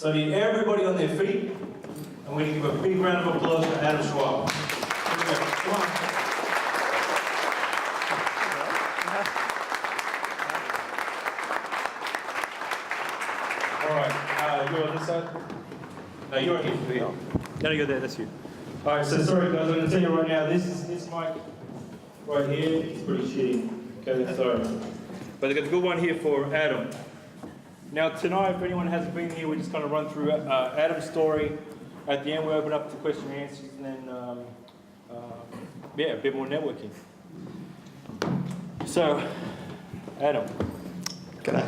So I need everybody on their feet, and we're going to give a big round of applause for Adam Schwab. Come on. All right, you're on this side? No, you're on here. Gotta go there, that's you. All right, so sorry guys, I'm going to tell you right now, this mic right here is pretty shitty. Okay, sorry. But I've got a good one here for Adam. Now tonight, if anyone hasn't been here, we just kind of run through Adam's story. At the end, we open up to question and answers, and then, yeah, a bit more networking. So, Adam. G'day.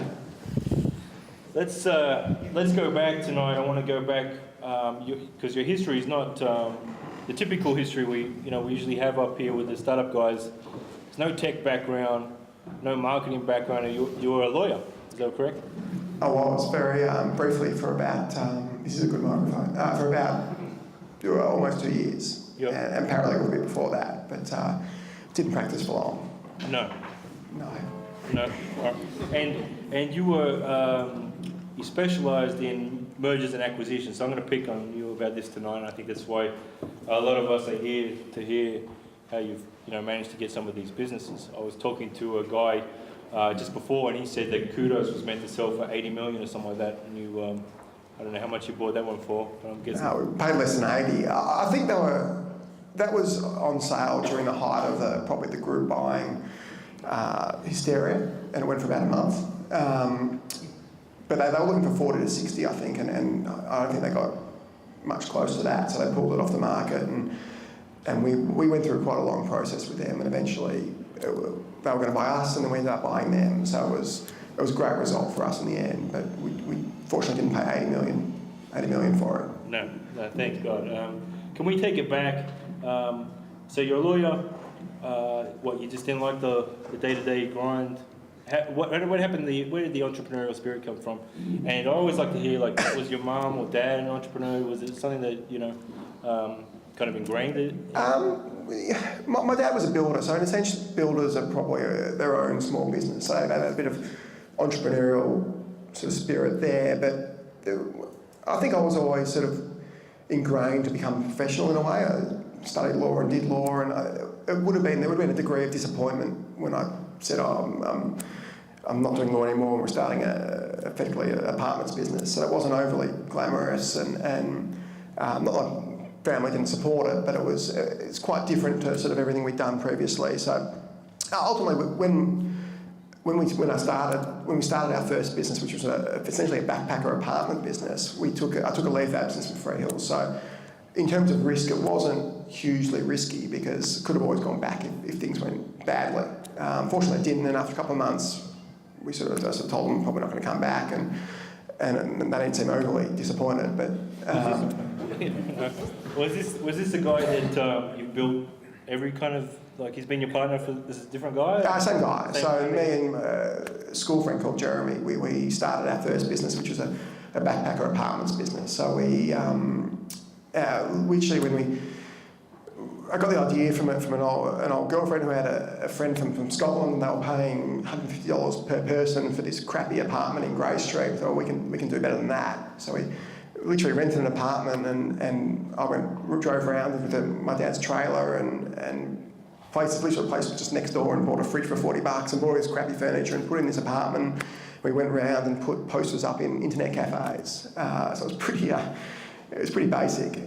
Let's go back tonight. I want to go back because your history is not the typical history we usually have up here with the startup guys. There's no tech background, no marketing background. You're a lawyer. Is that correct? I was very briefly for about this is a good microphone for about almost 2 years, yep. and paralegal a bit before that, but didn't practice for long. No. No. No. Right. And you were you specialised in mergers and acquisitions. So I'm going to pick on you about this tonight. And I think that's why a lot of us are here to hear how you've managed to get some of these businesses. I was talking to a guy just before, and he said that Kudos was meant to sell for 80 million or something like that. And you, I don't know how much you bought that one for, but I'm guessing. No, we paid less than 80. I think that was on sale during the height of probably the group buying hysteria, and it went for about a month. But they were looking for 40 to 60, I think, and I don't think they got much close to that, so they pulled it off the market, and we went through quite a long process with them, and eventually they were going to buy us, and then we ended up buying them. So it was a great result for us in the end, but we fortunately didn't pay 80 million for it. No, thank God. Can we take it back? So you're a lawyer. What, you just didn't like the day-to-day grind? What happened? Where did the entrepreneurial spirit come from? And I always like to hear, like, was your mom or dad an entrepreneur? Was it something that kind of ingrained it? My dad was a builder, so in a sense, builders are probably their own small business. So they had a bit of entrepreneurial sort of spirit there. But I think I was always sort of ingrained to become a professional in a way. I studied law and did law, and there would have been a degree of disappointment when I said, I'm not doing law anymore. We're starting effectively an apartments business. So it wasn't overly glamorous, and not like family didn't support it, but it's quite different to sort of everything we'd done previously. So ultimately, when we started our first business, which was essentially a backpacker apartment business, I took a leave of absence from Freehills. So in terms of risk, it wasn't hugely risky because it could have always gone back if things went badly. Fortunately, it didn't, and after a couple of months, I sort of told them probably not going to come back, and they didn't seem overly disappointed. But was this the guy that you built every kind of, like, he's been your partner for, this is a different guy? Same guy. So me and a school friend called Jeremy, we started our first business, which was a backpacker apartments business. So we actually, I got the idea from an old girlfriend who had a friend from Scotland, and they were paying $150 per person for this crappy apartment in Grey Street. We thought, we can do better than that. So we literally rented an apartment, and I drove around with my dad's trailer and literally a place just next door, and bought a fridge for $40 and bought all this crappy furniture and put it in this apartment. We went around and put posters up in internet cafes. So it was pretty basic.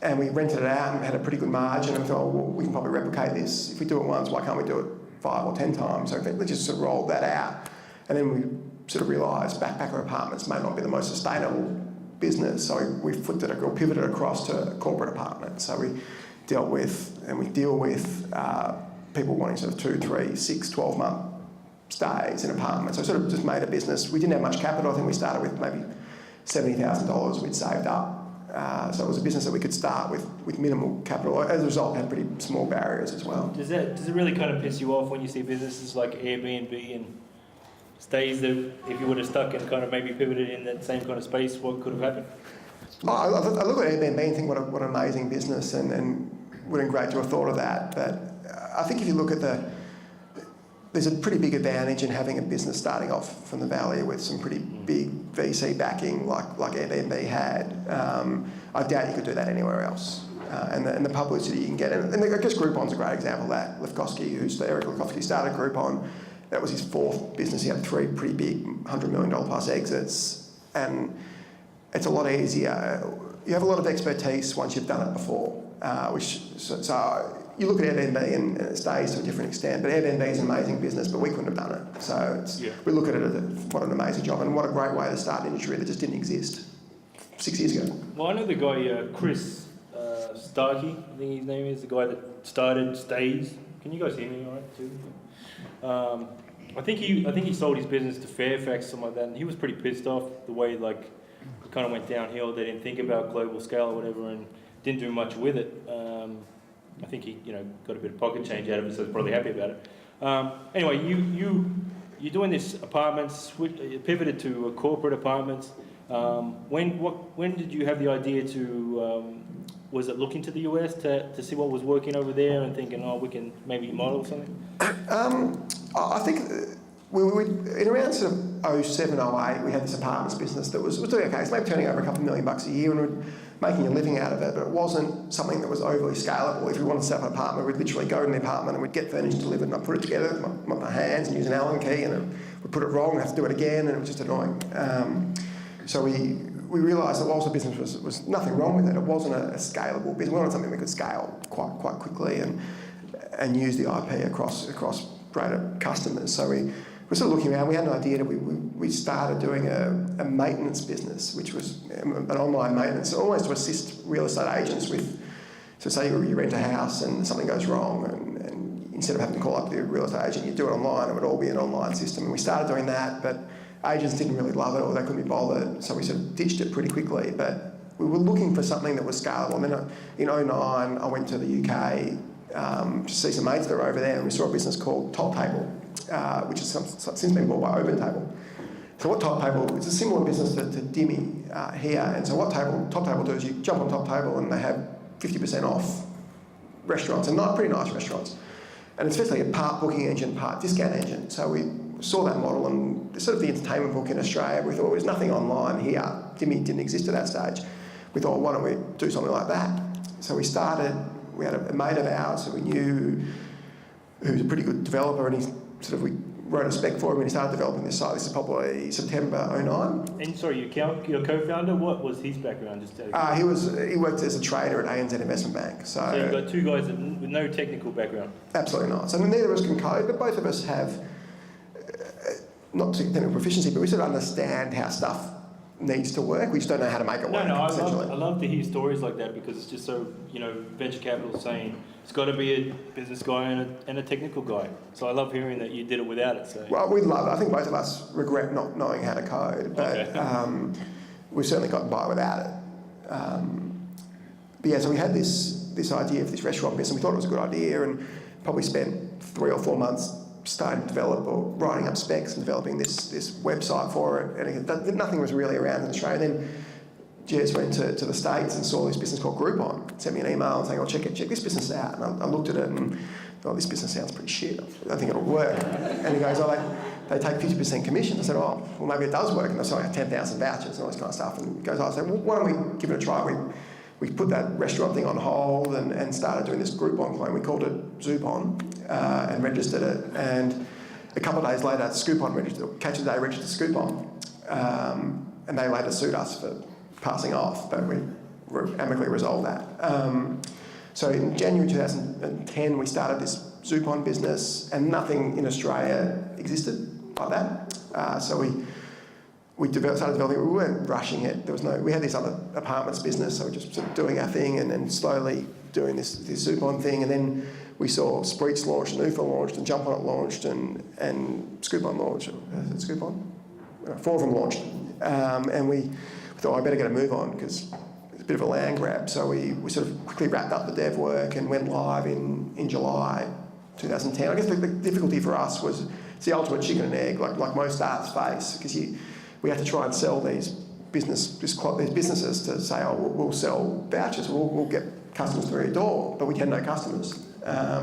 And we rented it out and had a pretty good margin, and we thought, well, we can probably replicate this. If we do it once, why can't we do it 5 or 10 times? So we just sort of rolled that out. And then we sort of realised backpacker apartments may not be the most sustainable business, so we pivoted across to corporate apartments. So we deal with people wanting sort of 2, 3, 6, 12-month stays in apartments. So we sort of just made a business. We didn't have much capital. I think we started with maybe $70,000 we'd saved up. So it was a business that we could start with minimal capital. As a result, it had pretty small barriers as well. Does it really kind of piss you off when you see businesses like Airbnb and stays that if you would have stuck and kind of maybe pivoted in that same kind of space, what could have happened? I look at Airbnb and think what an amazing business, and would have been great to have thought of that. But I think if you look at there's a pretty big advantage in having a business starting off from the valley with some pretty big VC backing like Airbnb had. I doubt you could do that anywhere else. And the publicity you can get. And I guess Groupon's a great example of that. Eric Lefkowski started Groupon. That was his fourth business. He had 3 pretty big $100 million plus exits. And it's a lot easier. You have a lot of expertise once you've done it before. So you look at Airbnb and it stays to a different extent, but Airbnb is an amazing business, but we couldn't have done it. So we look at it as what an amazing job and what a great way to start an industry that just didn't exist 6 years ago. Well, I know the guy, Chris Starkey, I think his name is, the guy that started Stays. Can you guys hear me all right too? I think he sold his business to Fairfax, something like that, and he was pretty pissed off the way it kind of went downhill. They didn't think about global scale or whatever, and didn't do much with it. I think he, got a bit of pocket change out of it, so he's probably happy about it. Anyway, you're doing this apartments, pivoted to corporate apartments. When did you have the idea to? Was it looking to the US to see what was working over there and thinking, we can maybe model something? I think we in around sort of 07, 08, we had this apartments business that was doing okay. It's maybe turning over a couple of $1 million a year and we were making a living out of it, but it wasn't something that was overly scalable. If we wanted to set up an apartment, we'd literally go in the apartment and we'd get furniture delivered and I'd put it together with my hands and use an Allen key and we'd put it wrong and have to do it again and it was just annoying. So we realised that whilst the business was nothing wrong with it, it wasn't a scalable business. We wanted something we could scale quite quickly and use the IP across greater customers. So we were sort of looking around. We had an idea that we started doing a maintenance business, which was an online maintenance, almost to assist real estate agents with. So say you rent a house and something goes wrong, and instead of having to call up the real estate agent, you do it online. It would all be an online system, and we started doing that, but agents didn't really love it or they couldn't be bothered, so we sort of ditched it pretty quickly. But we were looking for something that was scalable. And then in 2009, I went to the UK to see some mates that were over there, and we saw a business called Top Table, which has since been bought by Open Table. So what Top Table, it's a similar business to Dimmy here, and so what Top Table do is you jump on Top Table and they have 50% off restaurants, and pretty nice restaurants. And it's effectively a part booking engine, part discount engine. So we saw that model and sort of the entertainment book in Australia. We thought there was nothing online here. Dimmy didn't exist at that stage. We thought, why don't we do something like that? So we started, we had a mate of ours who we knew who was a pretty good developer, and we wrote a spec for him and he started developing this site. This is probably September 2009. And sorry, your co-founder, what was his background? He worked as a trader at ANZ Investment Bank. So you've got two guys with no technical background. Absolutely not. So neither of us can code, but both of us have not technical proficiency, but we sort of understand how stuff needs to work. We just don't know how to make it work. I love to hear stories like that because it's just so, venture capital saying it's got to be a business guy and a technical guy. So I love hearing that you did it without it. So. Well, we love it. I think both of us regret not knowing how to code, but we've certainly gotten by without it. But yeah, so we had this idea of this restaurant business. We thought it was a good idea and probably spent 3 or 4 months starting to develop or writing up specs and developing this website for it. And nothing was really around in Australia. Then Jez went to the States and saw this business called Groupon. Sent me an email saying, check this business out. And I looked at it and thought, this business sounds pretty shit. I don't think it'll work. And he goes, they take 50% commission. I said, well, maybe it does work. And they're selling 10,000 vouchers and all this kind of stuff. And he goes, I said, well, why don't we give it a try? We put that restaurant thing on hold and started doing this Groupon claim. We called it Zoopon and registered it. And a couple of days later, Scoopon registered, Catch of the Day registered Scoopon. And they later sued us for passing off, but we amicably resolved that. So in January 2010, we started this Zoopon business, and nothing in Australia existed like that. So we started developing it. We weren't rushing it. We had this other apartments business, so we were just sort of doing our thing and then slowly doing this Zoopon thing. And then we saw Spreets launched, and Ufa launched, and Jump On It launched, and Scoopon launched. Is it Scoopon? 4 of them launched. And we thought, I better get a move on because it's a bit of a land grab. So we sort of quickly wrapped up the dev work and went live in July 2010. I guess the difficulty for us was it's the ultimate chicken and egg, like most startups face, because we had to try and sell these businesses to say, we'll sell vouchers, we'll get customers through your door, but we had no customers.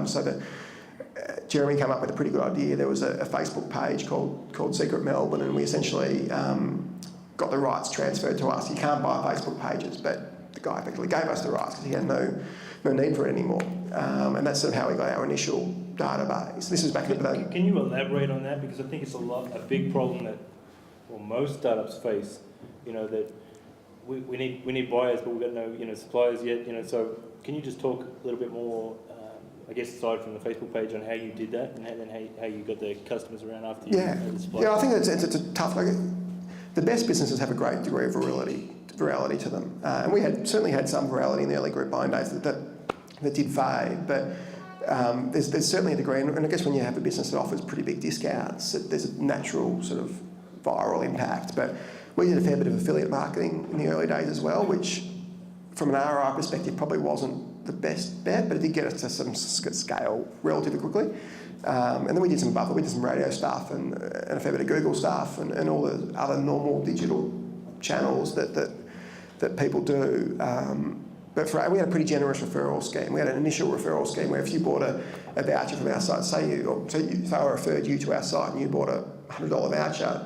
So that Jeremy came up with a pretty good idea. There was a Facebook page called Secret Melbourne, and we essentially got the rights transferred to us. You can't buy Facebook pages, but the guy effectively gave us the rights because he had no need for it anymore. And that's sort of how we got our initial database. This was back in the day. Can you elaborate on that? Because I think it's a big problem that most startups face. That we need buyers, but we've got no suppliers yet. So can you just talk a little bit more? I guess aside from the Facebook page, on how you did that, and then how you got the customers around after you had the suppliers. Yeah, I think it's a tough. The best businesses have a great degree of virality to them, and we certainly had some virality in the early group buying days that did fade, but there's certainly a degree, and I guess when you have a business that offers pretty big discounts, there's a natural sort of viral impact. But we did a fair bit of affiliate marketing in the early days as well, which from an ROI perspective probably wasn't the best bet, but it did get us to some scale relatively quickly. And then we did some radio stuff and a fair bit of Google stuff and all the other normal digital channels that people do. But we had a pretty generous referral scheme. We had an initial referral scheme where if you bought a voucher from our site, say I referred you to our site and you bought a $100 voucher,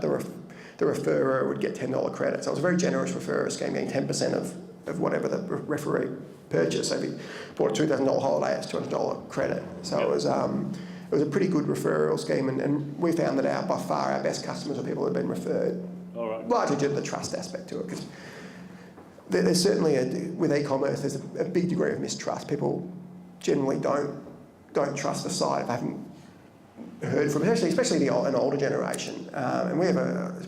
the referrer would get $10 credit. So it was a very generous referrer scheme, getting 10% of whatever the referee purchased. So if you bought a $2,000 holiday, it's $200 credit. So it was a pretty good referral scheme, and we found that by far our best customers are people who have been referred. All right. Largely due to the trust aspect to it, because there's certainly with e-commerce there's a big degree of mistrust. People generally don't trust the site if they haven't heard from, especially an older generation. And we have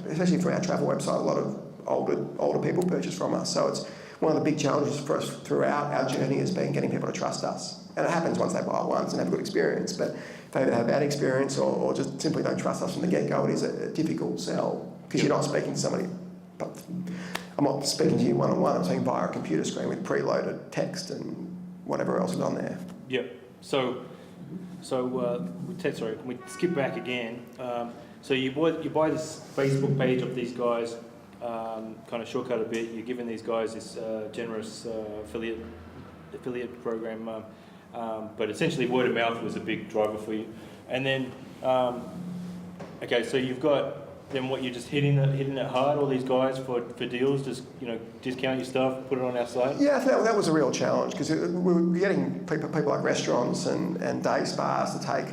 especially for our travel website, a lot of older people purchase from us. So it's one of the big challenges for us throughout our journey has been getting people to trust us. And it happens once they buy once and have a good experience, but if they have a bad experience or just simply don't trust us from the get-go, it is a difficult sell because you're not speaking to somebody. But I'm not speaking to you one-on-one, I'm speaking via a computer screen with preloaded text and whatever else is on there. Yep. So sorry, can we skip back again? So you buy this Facebook page of these guys, kind of shortcut a bit. You're giving these guys this generous affiliate program, but essentially word of mouth was a big driver for you. And then, okay, so you've got then what, you're just hitting it hard, all these guys for deals, just discount your stuff, put it on our site. Yeah, I think that was a real challenge because we were getting people like restaurants and day spas to take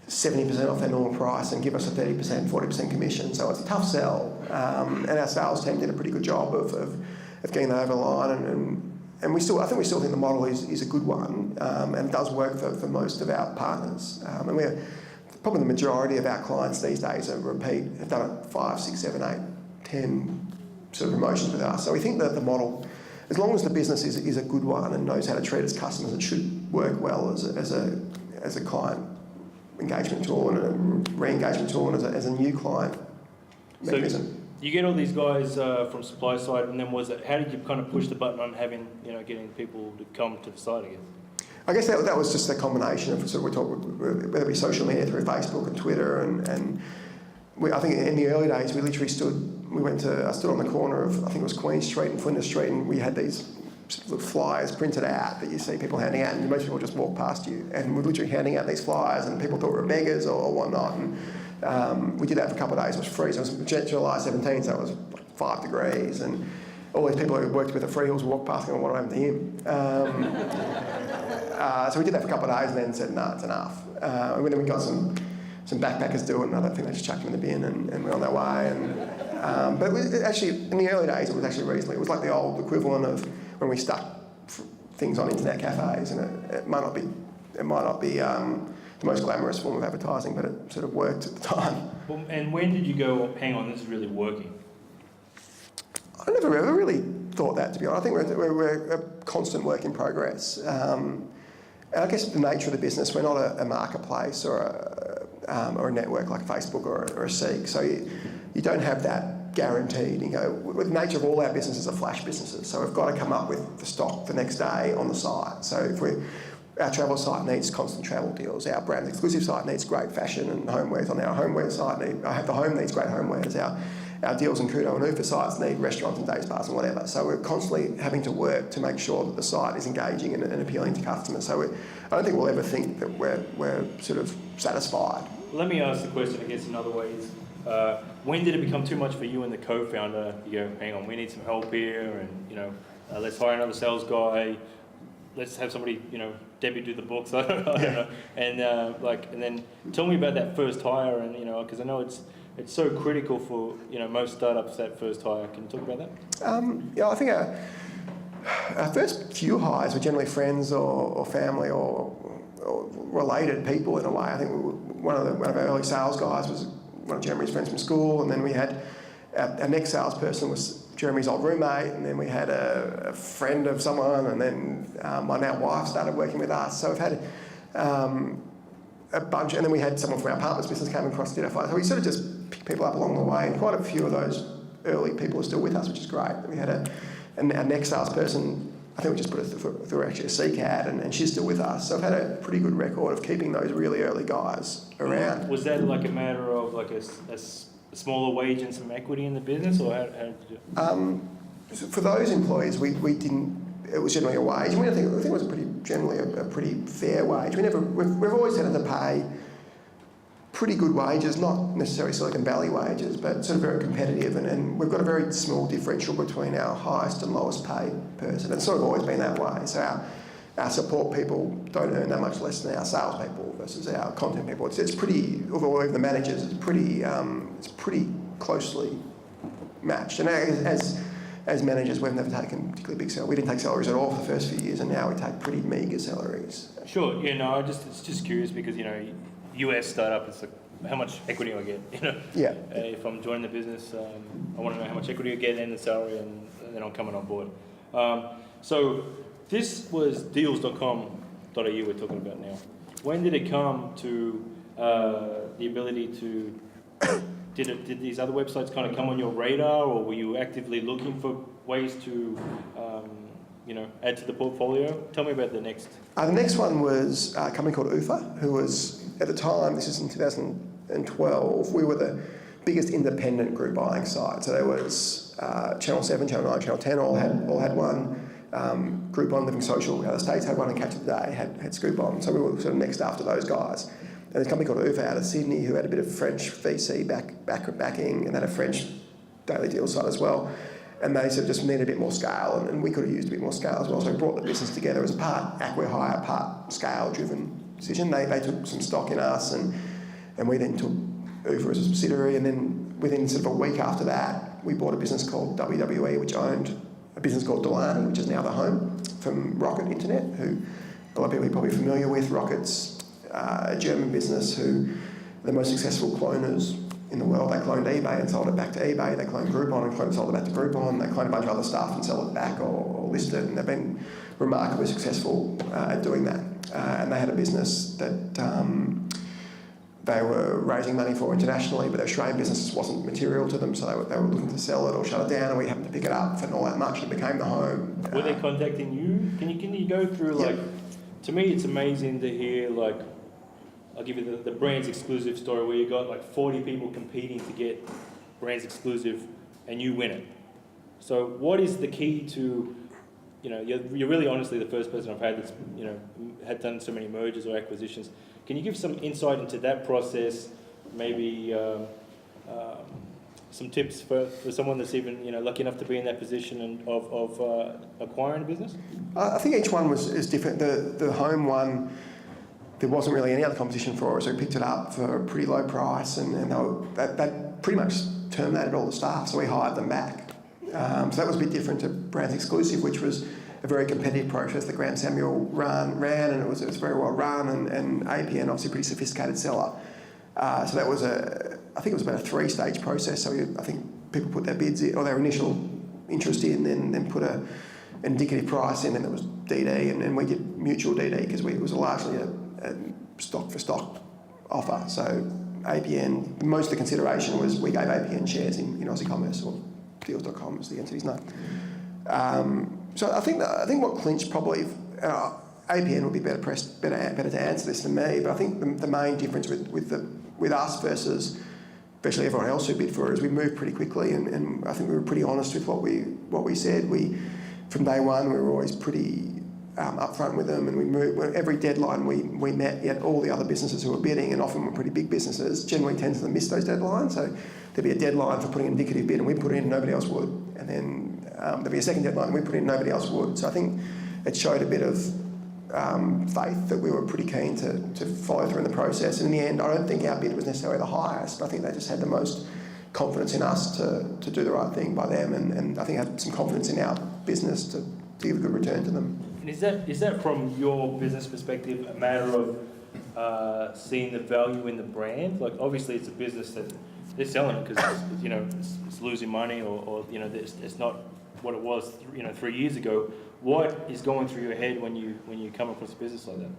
70% off their normal price and give us a 30%, 40% commission. So it's a tough sell, and our sales team did a pretty good job of getting that over the line. And I think we still think the model is a good one, and does work for most of our partners. And we're probably the majority of our clients these days have done it 5, 6, 7, 8, 10 sort of promotions with us. So we think that the model, as long as the business is a good one and knows how to treat its customers, it should work well as a client engagement tool and a re-engagement tool and as a new client mechanism. So you get all these guys from supply side, and then how did you kind of push the button on getting people to come to the site again? I guess that was just a combination of sort of whether it be social media through Facebook and Twitter and I think in the early days we literally stood on the corner of, I think it was Queen Street and Flinders Street, and we had these sort of flyers printed out that you see people handing out, and most people just walk past you, and we're literally handing out these flyers and people thought we were beggars or whatnot, and we did that for a couple of days. It was free, so it was July 17, so it was like 5 degrees, and all these people who worked with the Freehills walked past and what happened to him. So we did that for a couple of days and then said, no, it's enough. And then we got some backpackers doing it, and I don't think they just chucked them in the bin and we're on their way. But actually, in the early days, it was actually reasonably. It was like the old equivalent of when we stuck things on internet cafes, and it might not be the most glamorous form of advertising, but it sort of worked at the time. Well, and when did you go, hang on, this is really working? I never ever really thought that, to be honest. I think we're a constant work in progress. And I guess the nature of the business, we're not a marketplace or a network like Facebook or a Seek. So you don't have that guaranteed. With the nature of all our businesses are flash businesses. So we've got to come up with the stock the next day on the site. So our travel site needs constant travel deals. Our brand exclusive site needs great fashion and homewares. On our homeware site, the home needs great homewares. Our deals and Kudo and Ufa sites need restaurants and day spas and whatever. So we're constantly having to work to make sure that the site is engaging and appealing to customers. So I don't think we'll ever think that we're sort of satisfied. Let me ask the question, I guess, another way is, when did it become too much for you and the co-founder? You go, hang on, we need some help here, and let's hire another sales guy. Let's have somebody, Debbie do the books. I don't know. And and then tell me about that first hire, and because I know it's so critical for most startups, that first hire. Can you talk about that? I think our first few hires were generally friends or family or related people in a way. I think one of our early sales guys was one of Jeremy's friends from school, and then we had our next salesperson was Jeremy's old roommate, and then we had a friend of someone, and then my now wife started working with us. So we've had a bunch, and then we had someone from our partner's business came across to do our. So we sort of just picked people up along the way, and quite a few of those early people are still with us, which is great. We had our next salesperson, I think we just put her through actually a CCAD, and she's still with us. So I've had a pretty good record of keeping those really early guys around. Was that like a matter of like a smaller wage and some equity in the business, or how did you do it? So for those employees, we didn't. It was generally a wage. I think it was generally a pretty fair wage. We've always tended to pay pretty good wages, not necessarily Silicon Valley wages, but sort of very competitive. And we've got a very small differential between our highest and lowest paid person. It's sort of always been that way. So our support people don't earn that much less than our sales people versus our content people. It's pretty, although even the managers, it's pretty closely matched. And as managers, we've never taken particularly big salaries. We didn't take salaries at all for the first few years, and now we take pretty meagre salaries. Sure. It's just curious because US startup, it's like, how much equity do I get? Yeah. If I'm joining the business, I want to know how much equity I get and the salary, and then I'm coming on board. So this was deals.com.au we're talking about now. When did it come to the ability to? Did these other websites kind of come on your radar, or were you actively looking for ways to, add to the portfolio? Tell me about the next. The next one was a company called UFA, who was, at the time, this is in 2012, we were the biggest independent group buying site. So there was Channel 7, Channel 9, Channel 10 all had one. Groupon, Living Social, the other states had one, and Catch of the Day had Scoopon. So we were sort of next after those guys. And there's a company called UFA out of Sydney who had a bit of French VC backing, and had a French daily deal site as well. And they sort of just needed a bit more scale, and we could have used a bit more scale as well. So we brought the business together as a part acqui-hire, part scale-driven decision. They took some stock in us, and we then took UFA as a subsidiary. And then within sort of a week after that, we bought a business called WWE, which owned a business called Delaney, which is now the home from Rocket Internet, who a lot of people are probably familiar with. Rocket's a German business who are the most successful cloners in the world. They cloned eBay and sold it back to eBay. They cloned Groupon and sold it back to Groupon. They cloned a bunch of other stuff and sell it back or list it, and they've been remarkably successful at doing that. And they had a business that they were raising money for internationally, but their Australian business wasn't material to them, so they were looking to sell it or shut it down, and we happened to pick it up for not that much, and it became the home. Were they contacting you? Can you go through, like, to me it's amazing to hear, like, I'll give you the Brands Exclusive story where you got like 40 people competing to get Brands Exclusive and you win it. So what is the key to, you're really honestly the first person I've had that's, had done so many mergers or acquisitions. Can you give some insight into that process, maybe some tips for someone that's even, lucky enough to be in that position of acquiring a business? I think each one is different. The home one, there wasn't really any other competition for us, so we picked it up for a pretty low price, and that pretty much terminated all the staff, so we hired them back. So that was a bit different to Brands Exclusive, which was a very competitive process that Graham Samuel ran, and it was very well run, and APN, obviously a pretty sophisticated seller. So that was I think it was about a 3-stage process, so I think people put their bids in, or their initial interest in, then put an indicative price in, and there was DD, and we did mutual DD because it was largely a stock-for-stock offer. So APN, most of the consideration was we gave APN shares in Aussie Commerce, or deals.com is the entity's name. So I think what clinched probably, APN would be better to answer this than me, but I think the main difference with us versus especially everyone else who bid for it is we moved pretty quickly, and I think we were pretty honest with what we said. From day one, we were always pretty upfront with them, and we moved every deadline we met. Yet all the other businesses who were bidding, and often were pretty big businesses, generally tend to miss those deadlines. So there'd be a deadline for putting an indicative bid, and we put it in, nobody else would. And then there'd be a second deadline, and we put it in, nobody else would. So I think it showed a bit of faith that we were pretty keen to follow through in the process. And in the end, I don't think our bid was necessarily the highest. I think they just had the most confidence in us to do the right thing by them, and I think had some confidence in our business to give a good return to them. And is that from your business perspective a matter of seeing the value in the brand? Like, obviously it's a business that they're selling it because it's losing money, or it's not what it was 3 years ago. What is going through your head when you come across a business like that?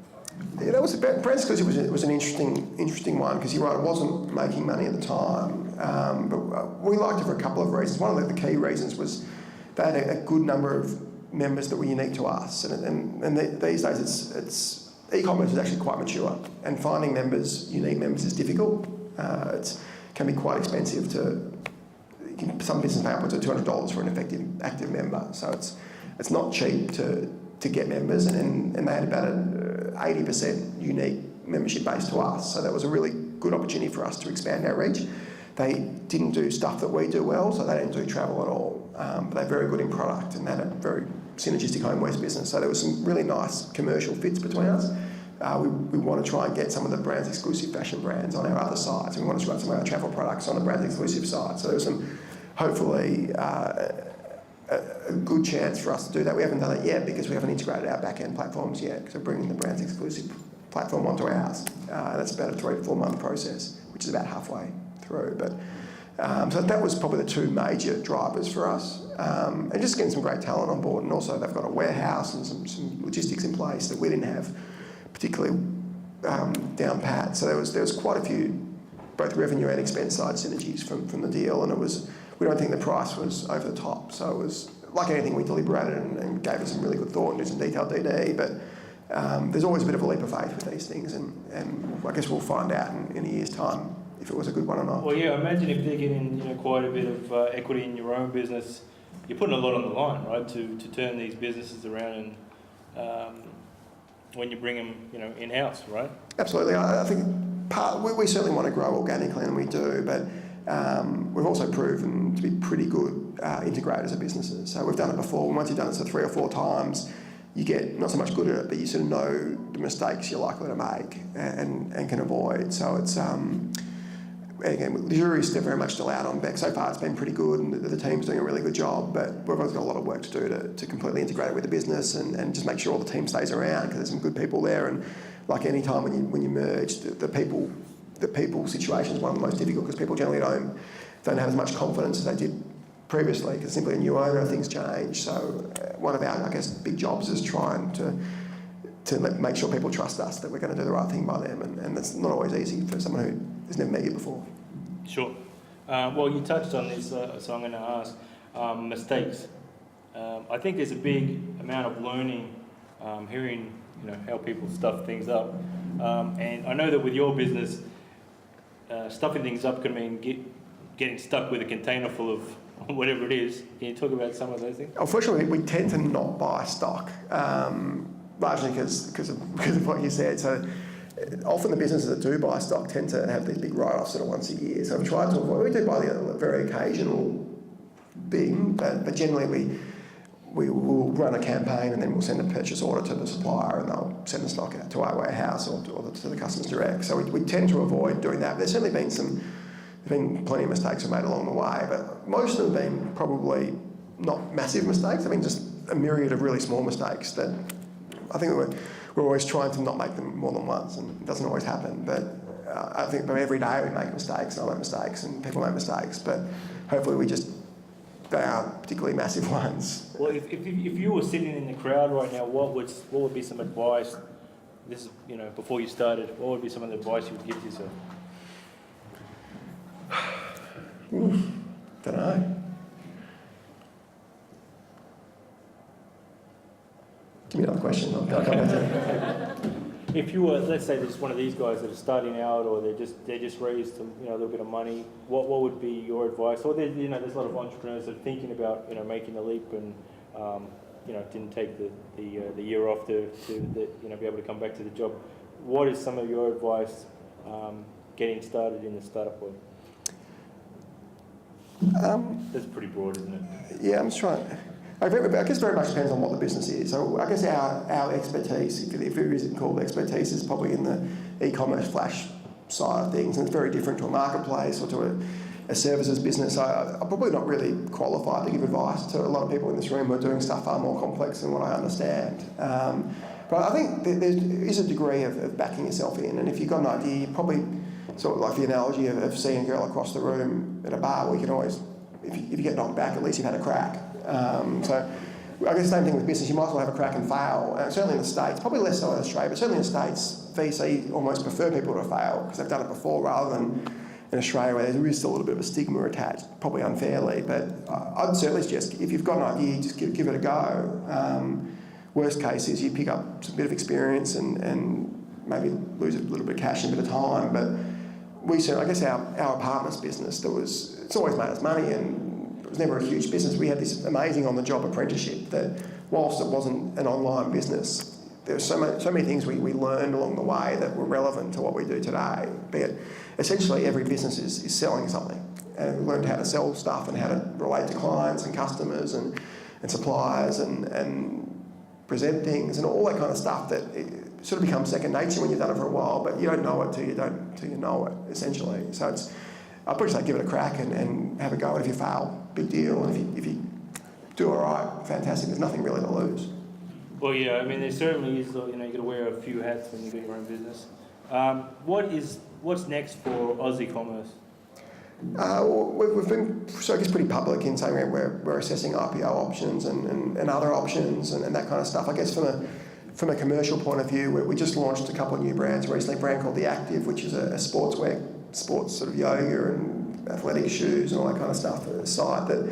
Yeah, that was brand exclusive was an interesting one, because you're right, it wasn't making money at the time, but we liked it for a couple of reasons. One of the key reasons was they had a good number of members that were unique to us, and these days it's e-commerce is actually quite mature, and finding unique members is difficult. It can be quite expensive some business pay upwards of $200 for an active member, so it's not cheap to get members, and they had about an 80% unique membership base to us, so that was a really good opportunity for us to expand our reach. They didn't do stuff that we do well, so they didn't do travel at all, but they're very good in product, and they had a very synergistic homewares business, so there was some really nice commercial fits between us. We want to try and get some of the brand's exclusive fashion brands on our other sites, and we want to run some of our travel products on the brand's exclusive site, so there was some, hopefully, a good chance for us to do that. We haven't done it yet because we haven't integrated our back-end platforms yet, because we're bringing the brand's exclusive platform onto ours. That's about a 3 to 4 month process, which is about halfway through. But so that was probably the two major drivers for us. And just getting some great talent on board, and also they've got a warehouse and some logistics in place that we didn't have particularly down pat. So there was quite a few, both revenue and expense side synergies from the deal, and we don't think the price was over the top. So it was, like anything, we deliberated and gave it some really good thought and did some detailed DD, but there's always a bit of a leap of faith with these things, and I guess we'll find out in a year's time if it was a good one or not. Well, yeah, imagine if they're getting quite a bit of equity in your own business, you're putting a lot on the line, right, to turn these businesses around, and when you bring them in-house, right? Absolutely. I think we certainly want to grow organically, and we do, but we've also proven to be pretty good integrators of businesses. So we've done it before, and once you've done it 3 or 4 times, you get not so much good at it, but you sort of know the mistakes you're likely to make and can avoid. So it's, again, the jury's still very much still out on Beck. So far it's been pretty good, and the team's doing a really good job, but we've always got a lot of work to do to completely integrate it with the business and just make sure all the team stays around, because there's some good people there, and like any time when you merge, the people situation is one of the most difficult, because people generally don't have as much confidence as they did previously, because simply a new owner, things change. So one of our, I guess, big jobs is trying to make sure people trust us that we're going to do the right thing by them, and that's not always easy for someone who has never met you before. Sure. Well, you touched on this, so I'm going to ask mistakes. I think there's a big amount of learning, hearing how people stuff things up, and I know that with your business, stuffing things up can mean getting stuck with a container full of whatever it is. Can you talk about some of those things? Unfortunately, we tend to not buy stock, largely because of what you said. So often the businesses that do buy stock tend to have these big write-offs sort of once a year. So we try to avoid. We do buy the very occasional thing, but generally we will run a campaign, and then we'll send a purchase order to the supplier, and they'll send the stock out to our warehouse or to the customers direct. So we tend to avoid doing that. There's certainly been plenty of mistakes we've made along the way, but most of them have been probably not massive mistakes. I mean, just a myriad of really small mistakes that I think we're always trying to not make them more than once, and it doesn't always happen. But I think every day we make mistakes, and I make mistakes, and people make mistakes, but hopefully they aren't particularly massive ones. Well, if you were sitting in the crowd right now, what would be some advice? This is before you started. What would be some of the advice you would give to yourself? Don't know. Give me another question. I'll come back to it. If you were, let's say, there's one of these guys that are starting out, or they just raised a little bit of money, what would be your advice? Or there's a lot of entrepreneurs that are thinking about making the leap and didn't take the year off to be able to come back to the job. What is some of your advice getting started in the startup world? That's pretty broad, isn't it? Yeah, I'm just trying. I guess very much depends on what the business is. So I guess our expertise, if it is called expertise, is probably in the e-commerce flash side of things, and it's very different to a marketplace or to a services business. I'm probably not really qualified to give advice to a lot of people in this room who are doing stuff far more complex than what I understand. But I think there is a degree of backing yourself in, and if you've got an idea, you probably sort of like the analogy of seeing a girl across the room at a bar, where you can always, if you get knocked back, at least you've had a crack. So I guess the same thing with business, you might as well have a crack and fail. Certainly in the States, probably less so in Australia, but certainly in the States, VC almost prefer people to fail because they've done it before, rather than in Australia where there is still a little bit of a stigma attached, probably unfairly. But I'd certainly suggest, if you've got an idea, just give it a go. Worst case is you pick up some bit of experience and maybe lose a little bit of cash and a bit of time. But we certainly, I guess our apartments business, it's always made us money, and it was never a huge business. We had this amazing on-the-job apprenticeship that, whilst it wasn't an online business, there were so many things we learned along the way that were relevant to what we do today. Be it, essentially every business is selling something, and we learned how to sell stuff and how to relate to clients and customers and suppliers and present things and all that kind of stuff that it sort of becomes second nature when you've done it for a while, but you don't know it till you know it, essentially. So I'd probably say give it a crack and have a go, and if you fail, big deal, and if you do all right, fantastic, there's nothing really to lose. Well, yeah, I mean, there certainly is, you got to wear a few hats when you've got your own business. What's next for Aussie commerce? We've been, so I guess, pretty public in saying we're assessing IPO options and other options and that kind of stuff. I guess from a commercial point of view, we just launched a couple of new brands recently. A brand called The Active, which is a sports sort of yoga and athletic shoes and all that kind of stuff, a site that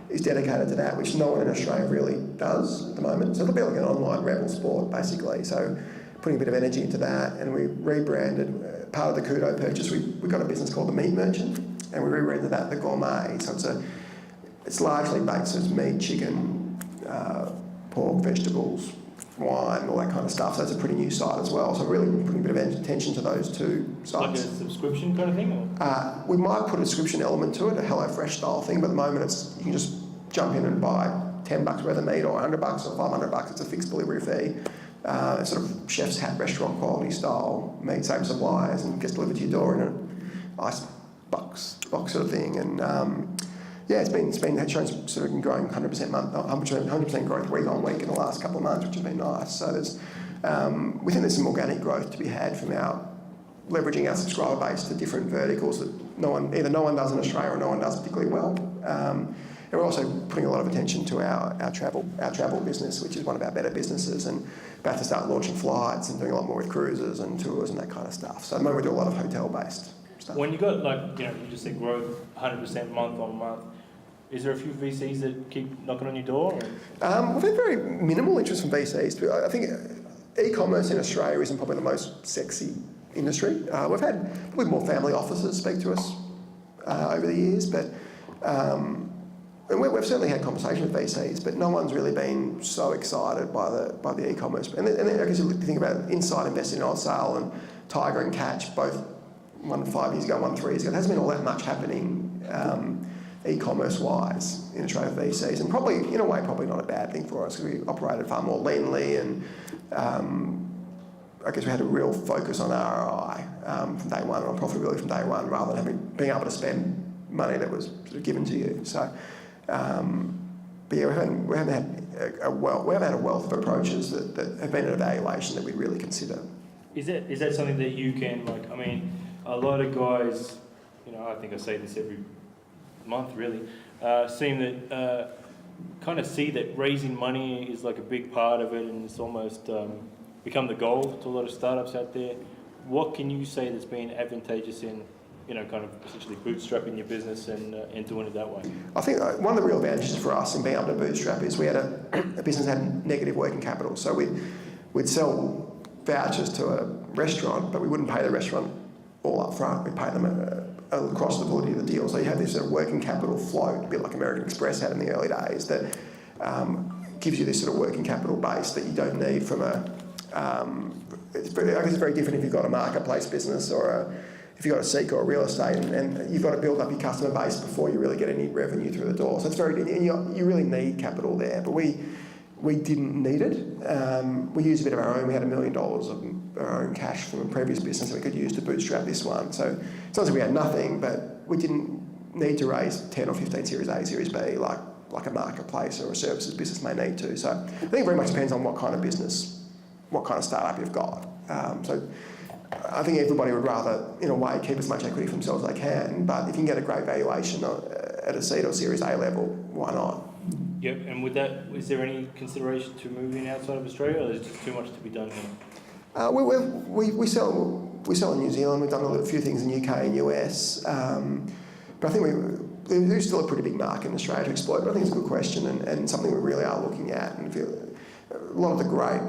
is dedicated to that, which no one in Australia really does at the moment. So it'll be like an online rebel sport, basically. So putting a bit of energy into that, and we rebranded part of the Kudo purchase. We got a business called The Meat Merchant, and we rebranded that The Gourmet. So it's largely baked, so it's meat, chicken, pork, vegetables, wine, all that kind of stuff. So it's a pretty new site as well. So really putting a bit of attention to those two sites. Like a subscription kind of thing? Or? We might put a subscription element to it, a HelloFresh style thing, but at the moment you can just jump in and buy $10 worth of meat or $100 or $500. It's a fixed delivery fee. It's sort of chef's hat restaurant quality style meat, same suppliers, and gets delivered to your door in a nice box sort of thing. And it's been shown sort of growing 100% growth week on week in the last couple of months, which has been nice. So we think there's some organic growth to be had from leveraging our subscriber base to different verticals that either no one does in Australia or no one does particularly well. And we're also putting a lot of attention to our travel business, which is one of our better businesses, and about to start launching flights and doing a lot more with cruises and tours and that kind of stuff. So at the moment we do a lot of hotel-based stuff. When you got you just said growth 100% month on month, is there a few VCs that keep knocking on your door? Or? We've had very minimal interest from VCs. I think e-commerce in Australia isn't probably the most sexy industry. We've had probably more family offices speak to us over the years, but and we've certainly had conversations with VCs, but no one's really been so excited by the e-commerce. And then I guess you think about Insight investing in Aussie and Tiger and Catch, both one 5 years ago, one 3 years ago. There hasn't been all that much happening e-commerce wise in Australia for VCs, and probably in a way probably not a bad thing for us because we operated far more leanly, and I guess we had a real focus on ROI from day one, on profitability from day one, rather than being able to spend money that was sort of given to you. So. But yeah, we haven't had a wealth of approaches that have been an evaluation that we'd really consider. Is that something that you can, I mean, a lot of guys, I think I say this every month really, seem that kind of see that raising money is like a big part of it, and it's almost become the goal to a lot of startups out there. What can you say that's been advantageous in kind of essentially bootstrapping your business and doing it that way? I think one of the real advantages for us in being able to bootstrap is we had a business that had negative working capital. So we'd sell vouchers to a restaurant, but we wouldn't pay the restaurant all up front. We'd pay them across the validity of the deal. So you have this sort of working capital float, a bit like American Express had in the early days, that gives you this sort of working capital base that you don't need from a. I guess it's very different if you've got a marketplace business or if you've got a SEEK or a real estate, and you've got to build up your customer base before you really get any revenue through the door. So it's very, and you really need capital there, but we didn't need it. We used a bit of our own. We had $1 million of our own cash from a previous business that we could use to bootstrap this one. So it's not as if we had nothing, but we didn't need to raise 10 or 15 Series A, Series B like a marketplace or a services business may need to. So I think it very much depends on what kind of business, what kind of startup you've got. So I think everybody would rather, in a way, keep as much equity for themselves as they can, but if you can get a great valuation at a seed or Series A level, why not? Yep, and is there any consideration to moving outside of Australia, or is it just too much to be done here? We sell in New Zealand. We've done a few things in UK and US, but I think there's still a pretty big market in Australia to exploit. But I think it's a good question and something we really are looking at. And a lot of the great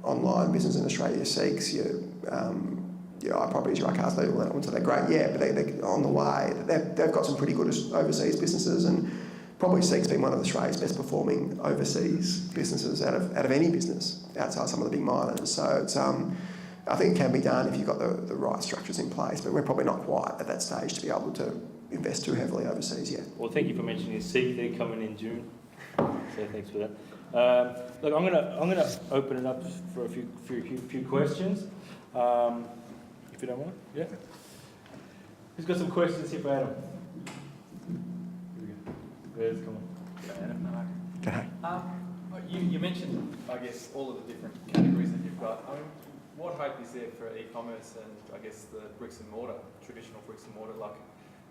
online business in Australia, SEEKs, your iProperties, your iCars, they won't say they're great yet, but they're on the way. They've got some pretty good overseas businesses, and probably SEEK's been one of Australia's best performing overseas businesses out of any business outside some of the big miners. So it's I think it can be done if you've got the right structures in place, but we're probably not quite at that stage to be able to invest too heavily overseas yet. Well, thank you for mentioning SEEK. They're coming in June, so thanks for that. Look, I'm gonna open it up for a few questions, if you don't mind. Yeah. Who's got some questions here for Adam? Here we go. Come on. Adam, you mentioned, I guess, all of the different categories that you've got. I mean, what hope is there for e-commerce and, I guess, the bricks and mortar, traditional bricks and mortar, like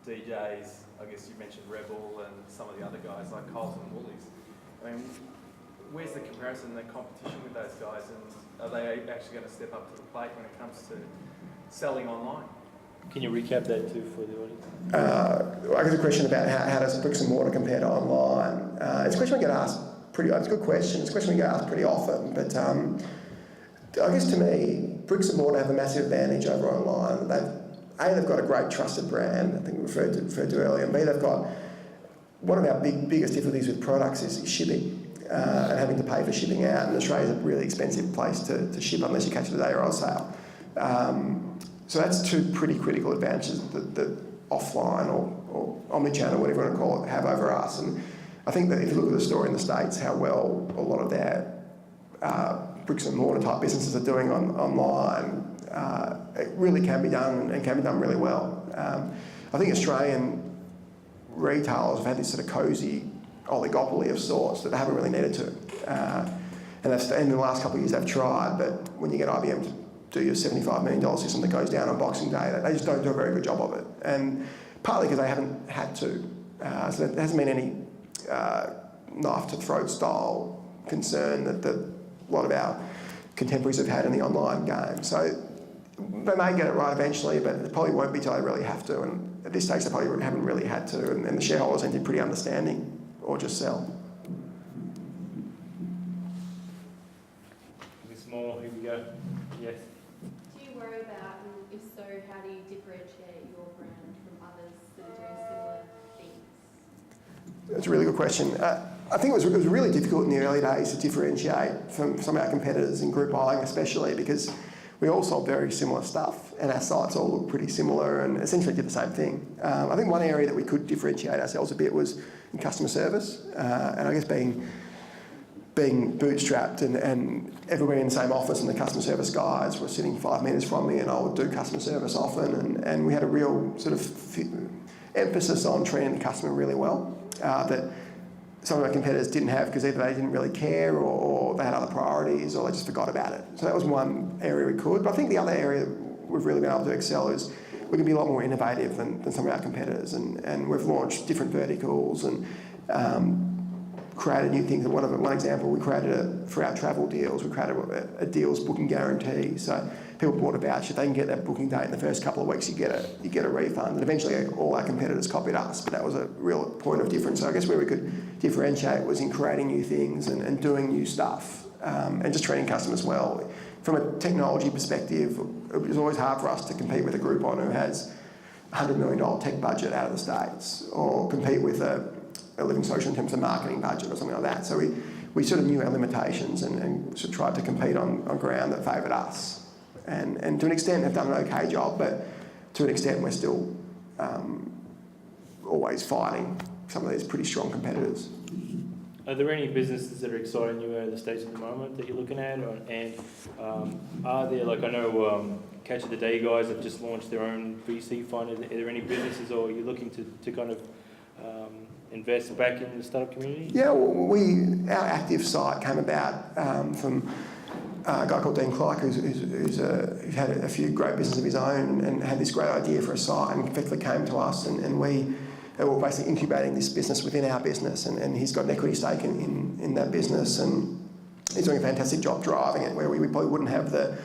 DJs? I guess you mentioned Rebel and some of the other guys like Coles and Woolies. I mean, where's the comparison and the competition with those guys, and are they actually going to step up to the plate when it comes to selling online? Can you recap that too for the audience? I guess a question about how does bricks and mortar compare to online. It's a question we get asked it's a good question. It's a question we get asked pretty often, but I guess to me, bricks and mortar have a massive advantage over online. They've got a great trusted brand, I think we referred to earlier, and B, they've got one of our biggest difficulties with products is shipping. And having to pay for shipping out, and Australia's a really expensive place to ship unless you catch it a day or on sale. So that's two pretty critical advantages that offline or omnichannel, whatever you want to call it, have over us. And I think that if you look at the story in the States, how well a lot of their bricks and mortar type businesses are doing online, it really can be done and can be done really well. I think Australian retailers have had this sort of cosy oligopoly of sorts that they haven't really needed to. And in the last couple of years they've tried, but when you get IBM to do your $75 million system that goes down on Boxing Day, they just don't do a very good job of it. And partly because they haven't had to. So there hasn't been any knife to throat style concern that a lot of our contemporaries have had in the online game. So they may get it right eventually, but it probably won't be till they really have to. And at this stage they probably haven't really had to, and the shareholders seem to be pretty understanding. Or just sell. This more, here we go. Yes. Do you worry about, and if so, how do you differentiate your brand from others that are doing similar things? That's a really good question. I think it was really difficult in the early days to differentiate from some of our competitors in group buying, especially because we all sold very similar stuff and our sites all looked pretty similar and essentially did the same thing. I think one area that we could differentiate ourselves a bit was in customer service, and I guess being bootstrapped and everybody in the same office, and the customer service guys were sitting 5 metres from me, and I would do customer service often, and we had a real sort of emphasis on treating the customer really well that some of our competitors didn't have, because either they didn't really care or they had other priorities or they just forgot about it. So that was one area we could. But I think the other area we've really been able to excel is we can be a lot more innovative than some of our competitors, and we've launched different verticals and created new things. One example, we created for our travel deals, we created a deals booking guarantee. So people bought a voucher, they can get that booking date in the first couple of weeks, you get a refund. And eventually all our competitors copied us, but that was a real point of difference. So I guess where we could differentiate was in creating new things and doing new stuff, and just treating customers well. From a technology perspective, it was always hard for us to compete with a Groupon who has a $100 million tech budget out of the States, or compete with a Living Social in terms of marketing budget or something like that. So we sort of knew our limitations and sort of tried to compete on ground that favoured us. And to an extent have done an okay job, but to an extent we're still always fighting some of these pretty strong competitors. Are there any businesses that are exciting you out of the States at the moment that you're looking at? Are there, like I know Catch of the Day guys have just launched their own VC fund. Are there any businesses or are you looking to kind of invest back in the startup community? Yeah, our active site came about from a guy called Dean Clark who's had a few great businesses of his own and had this great idea for a site and effectively came to us and we were basically incubating this business within our business and he's got an equity stake in that business and he's doing a fantastic job driving it where we probably wouldn't have the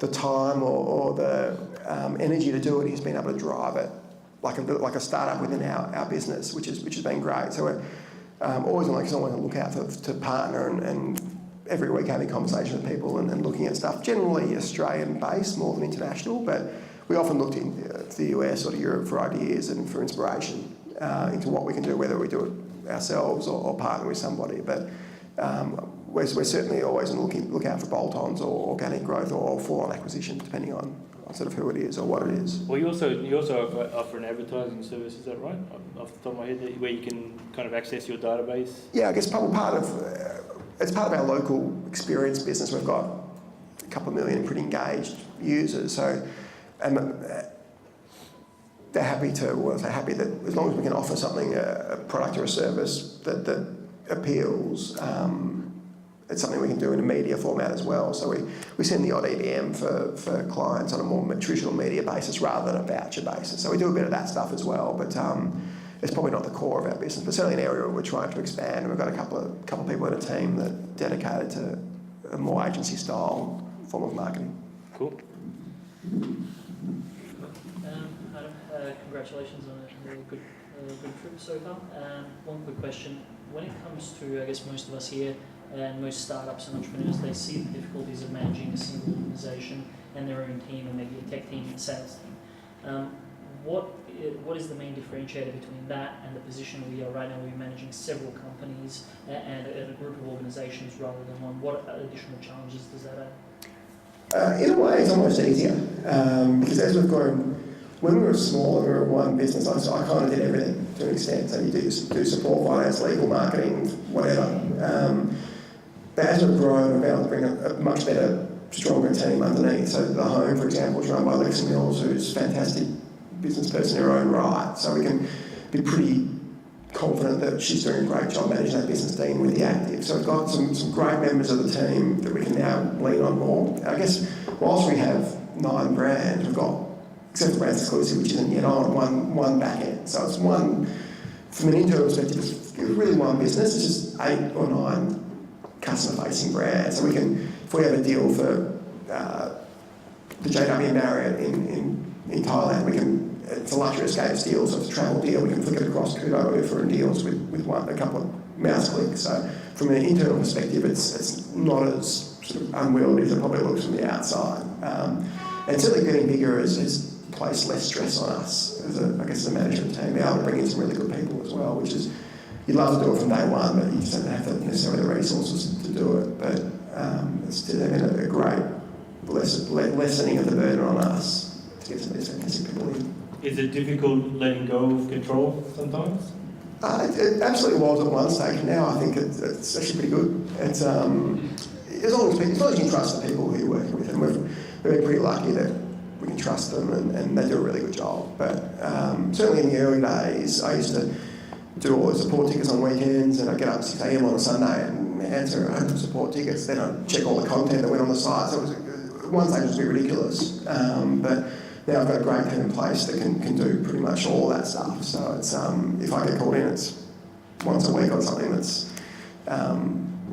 time or the energy to do it. He's been able to drive it like a startup within our business, which has been great. So we're always on the lookout to partner and every week having conversations with people and looking at stuff, generally Australian-based more than international, but we often looked to the US or to Europe for ideas and for inspiration into what we can do, whether we do it ourselves or partner with somebody. But we're certainly always on the lookout for bolt-ons or organic growth or full-on acquisition, depending on sort of who it is or what it is. Well, you also offer an advertising service, is that right? Off the top of my head, where you can kind of access your database? Yeah, I guess probably it's part of our local experience business. We've got a couple of million pretty engaged users, so they're happy that as long as we can offer something, a product or a service that appeals, it's something we can do in a media format as well. So we send the odd EBM for clients on a more traditional media basis rather than a voucher basis. So we do a bit of that stuff as well, but it's probably not the core of our business, but certainly an area we're trying to expand. And we've got a couple of people in a team that are dedicated to a more agency style form of marketing. Cool. Adam, congratulations on a good trip so far. One quick question. When it comes to, I guess, most of us here and most startups and entrepreneurs, they see the difficulties of managing a single organisation and their own team and maybe a tech team and a sales team. What is the main differentiator between that and the position we are right now? We're managing several companies and a group of organisations rather than one. What additional challenges does that add? In a way, it's almost easier because as we've grown, when we were smaller, we were one business. I kind of did everything to an extent. So you do support, finance, legal, marketing, whatever. But as we've grown, we've been able to bring a much better, stronger team underneath. So the home, for example, is run by Alexa Mills, who's a fantastic business person in her own right. So we can be pretty confident that she's doing a great job managing that business team with the active. So we've got some great members of the team that we can now lean on more. I guess whilst we have 9 brands, we've got, except for Brands Exclusive, which isn't yet on, one back end. So it's one, from an internal perspective, it's really one business. It's just 8 or 9 customer-facing brands. So we can, if we have a deal for the JW Marriott in Thailand, we can, it's a luxury escapes deal, so it's a travel deal, we can flick it across Kudo for deals with a couple of mouse clicks. So from an internal perspective, it's not as sort of unwieldy as it probably looks from the outside. And certainly getting bigger has placed less stress on us as a management team. We're able to bring in some really good people as well, which is, you'd love to do it from day one, but you just don't have necessarily the resources to do it. But it's still a great lessening of the burden on us to get some of these fantastic people in. Is it difficult letting go of control sometimes? It absolutely was at one stage, and now I think it's actually pretty good. It's as long as you can trust the people who you're working with, and we've been pretty lucky that we can trust them and they do a really good job. But certainly in the early days, I used to do all the support tickets on weekends, and I'd get up at 6 a.m. on a Sunday and answer 100 support tickets. Then I'd check all the content that went on the site. So it was, at one stage it was a bit ridiculous. But now I've got a great team in place that can do pretty much all that stuff. So it's if I get called in, it's once a week on something that's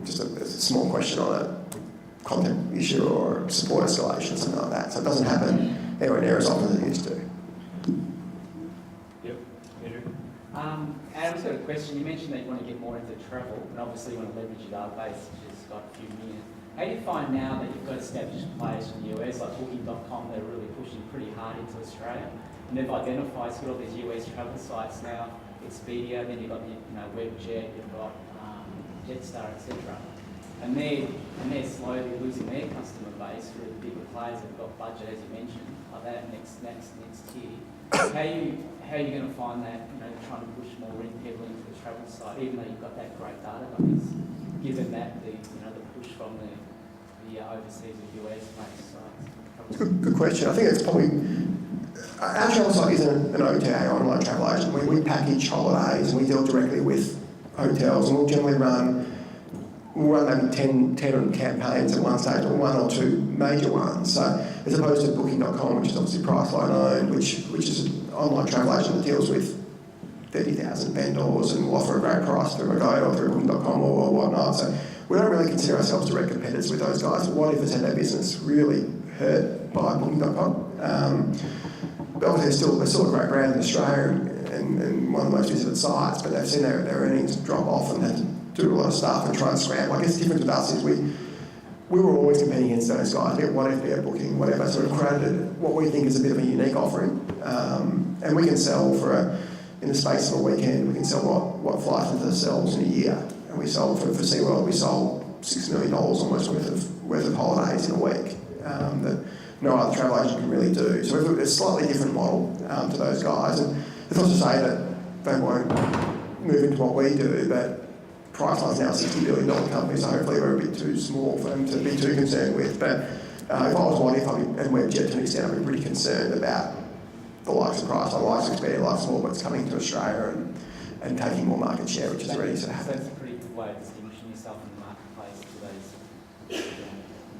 just a small question on a content issue or support escalation, something like that. So it doesn't happen anywhere near as often as it used to. Yep. Andrew? Adam's got a question. You mentioned that you want to get more into travel, and obviously you want to leverage your database, which has got a few million. How do you find now that you've got established players from the US, like Booking.com, they're really pushing pretty hard into Australia, and they've identified, you've got all these US travel sites now, Expedia, then you've got the, Webjet, you've got Jetstar, etc. and they're slowly losing their customer base through the bigger players that've got budget, as you mentioned, like that next tier. How are you going to find that, trying to push more heavily into the travel side, even though you've got that great data, I guess, given that the push from the overseas or US based sites? Good question. I think it's probably, our travel site isn't an OTA, online travel agent. We package holidays and we deal directly with hotels, and we'll generally run maybe 10 campaigns at one stage, or one or two major ones. So as opposed to Booking.com, which is obviously Priceline owned, which is an online travel agent that deals with 30,000 vendors and will offer a great price through Agoda or through Booking.com or whatnot. So we don't really consider ourselves direct competitors with those guys. What if it's had their business really hurt by Booking.com? But obviously they're still a great brand in Australia and one of the most visited sites, but they've seen their earnings drop off and had to do a lot of stuff and try and scramble. I guess the difference with us is we were always competing against those guys, be it What If, be it Booking, whatever, sort of created what we think is a bit of a unique offering. And we can sell in the space of a weekend, we can sell what flights into sells in a year. And we sold for SeaWorld, we sold $6 million almost worth of holidays in a week that no other travel agent can really do. So it's a slightly different model to those guys. And it's not to say that they won't move into what we do, but Priceline's now a $60 billion company, so hopefully we're a bit too small for them to be too concerned with. But if I was What If, and Webjet to an extent, I'd be pretty concerned about the likes of Priceline, the likes of Expedia, the likes of Allbirds coming to Australia and taking more market share, which is already sort of So happening. that's a pretty good way of distinguishing yourself in the marketplace to those in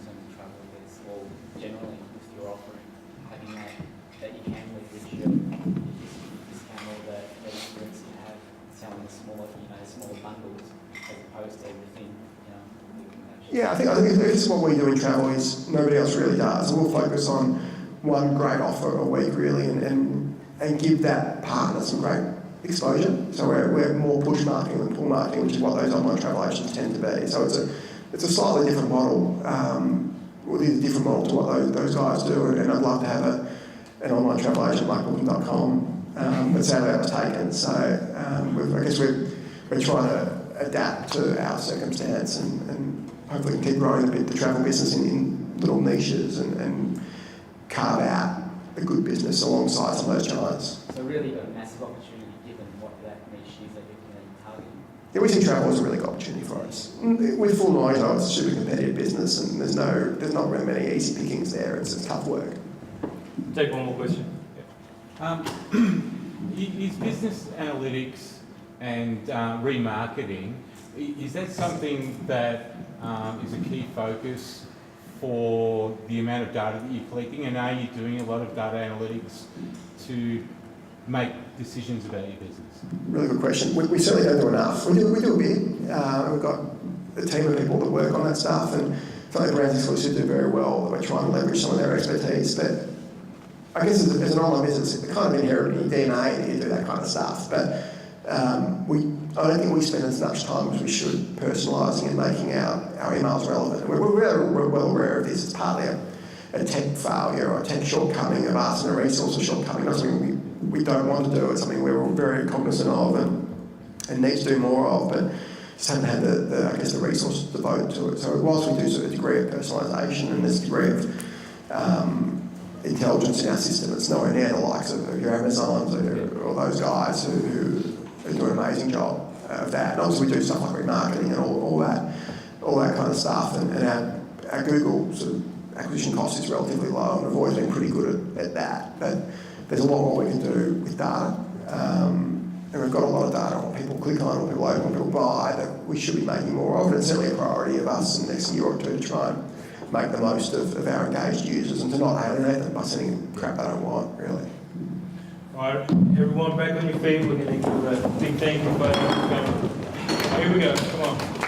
terms of travel, I guess, or generally with your offering, having that you can leverage your discount or the experience you have selling the smaller bundles as opposed to everything, Yeah, I think this is what we do in travel is nobody else really does. We'll focus on one great offer a week really and give that partner some great exposure. So we're more push marketing than pull marketing, which is what those online travel agents tend to be. So it's a slightly different model. Well, it's a different model to what those guys do, and I'd love to have an online travel agent like Booking.com, but sadly that was taken. So I guess we're trying to adapt to our circumstance and hopefully keep growing a bit the travel business in little niches and carve out a good business alongside some of those giants. So really you've got a massive opportunity given what that niche is that you're targeting. Yeah, we see travel as a really good opportunity for us. With full knowledge of it's a super competitive business and there's not really many easy pickings there. It's tough work. Take one more question. Is business analytics and remarketing, is that something that is a key focus for the amount of data that you're collecting, and are you doing a lot of data analytics to make decisions about your business? Really good question. We certainly don't do enough. We do a bit. We've got a team of people that work on that stuff, and some of the brands exclusive do very well. That we're trying to leverage some of their expertise. But I guess as an online business, it's kind of inherent in your DNA that you do that kind of stuff. But I don't think we spend as much time as we should personalising and making our emails relevant. We're well aware of this. It's partly a tech failure or a tech shortcoming of us and a resource shortcoming. Not something we don't want to do. It's something we're very cognizant of and need to do more of, but just haven't had the resources to devote to it. So whilst we do sort of a degree of personalisation and this degree of intelligence in our system, it's nowhere near the likes of your Amazons or those guys who are doing an amazing job of that. And obviously we do stuff like remarketing and all that kind of stuff, and our Google sort of acquisition cost is relatively low, and we've always been pretty good at that. But there's a lot more we can do with data, and we've got a lot of data on what people click on, what people open, what people buy, that we should be making more of, and it's certainly a priority of us in the next year or two to try and make the most of our engaged users and to not alienate them by sending them crap they don't want, really. All right, everyone back on your feet. We're going to give a big thank you. Here we go. Come on.